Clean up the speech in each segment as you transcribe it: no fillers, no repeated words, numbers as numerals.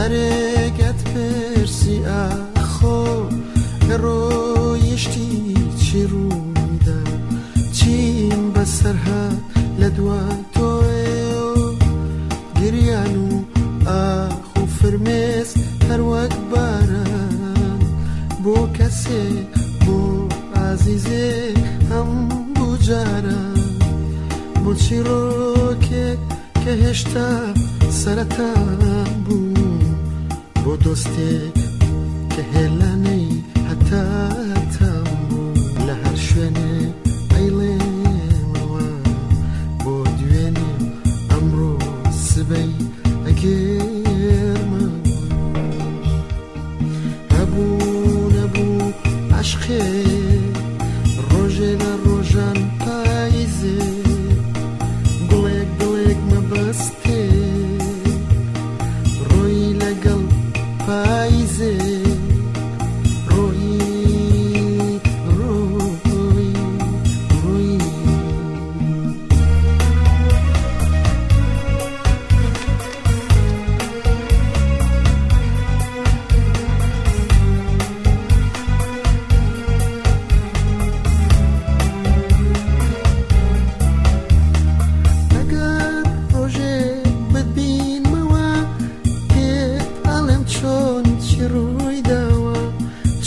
هەرێکت پرسی ئاخۆ ڕۆیشتی چی ڕوویدا چیم بەسەر هات لە دوای تۆێ گریان و ئاخ و فرمێس هەر وەک باران بۆ کەسێ بۆ ئازیزێ هەموو جاران بۆ چیرۆکێک کە هێشتا سەرەتان بوو بۆ دۆستێک کە هێلانەی هەتاتان بوو لە هەر شوێنێ ئەیڵێمەوە بۆ دوێنێ ئەمڕۆ سبەی ئەگێرمە هەبوو نەبوو عەشقێ ڕۆژێ لە ڕۆژان پاییزێ گوڵێک گوڵێک مەبەستێ ڕۆی لەگەڵ پاییزێ ڕۆی ڕۆی ڕۆی ئەگەر ڕۆژێک بتبینمەوە پێت ئەڵێم چۆن چی ڕووی داوە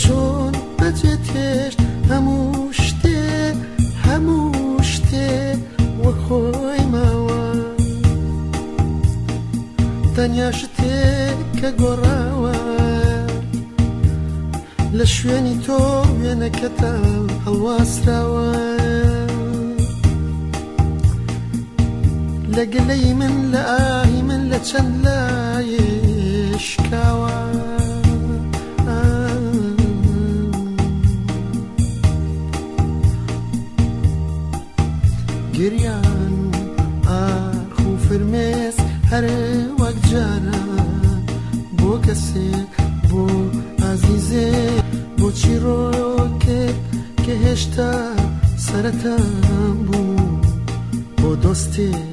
چۆن بەجێت هێشت هەموو شتێ وەک خۆی ماوە تەنیا شتێک کە گۆڕاوە لە شوێنی تۆ وێنەکەتە هەڵواسراوە لە گلەی من لە ئاهی من لە چەند لایێ شکاوە گریان و ئاخ و فرمێس هەر وەک جاران بۆ کەسێک بۆ ئازیزێ بۆ چیرۆکێک کە هێشتا سەرەتان بوو بۆ دۆستێک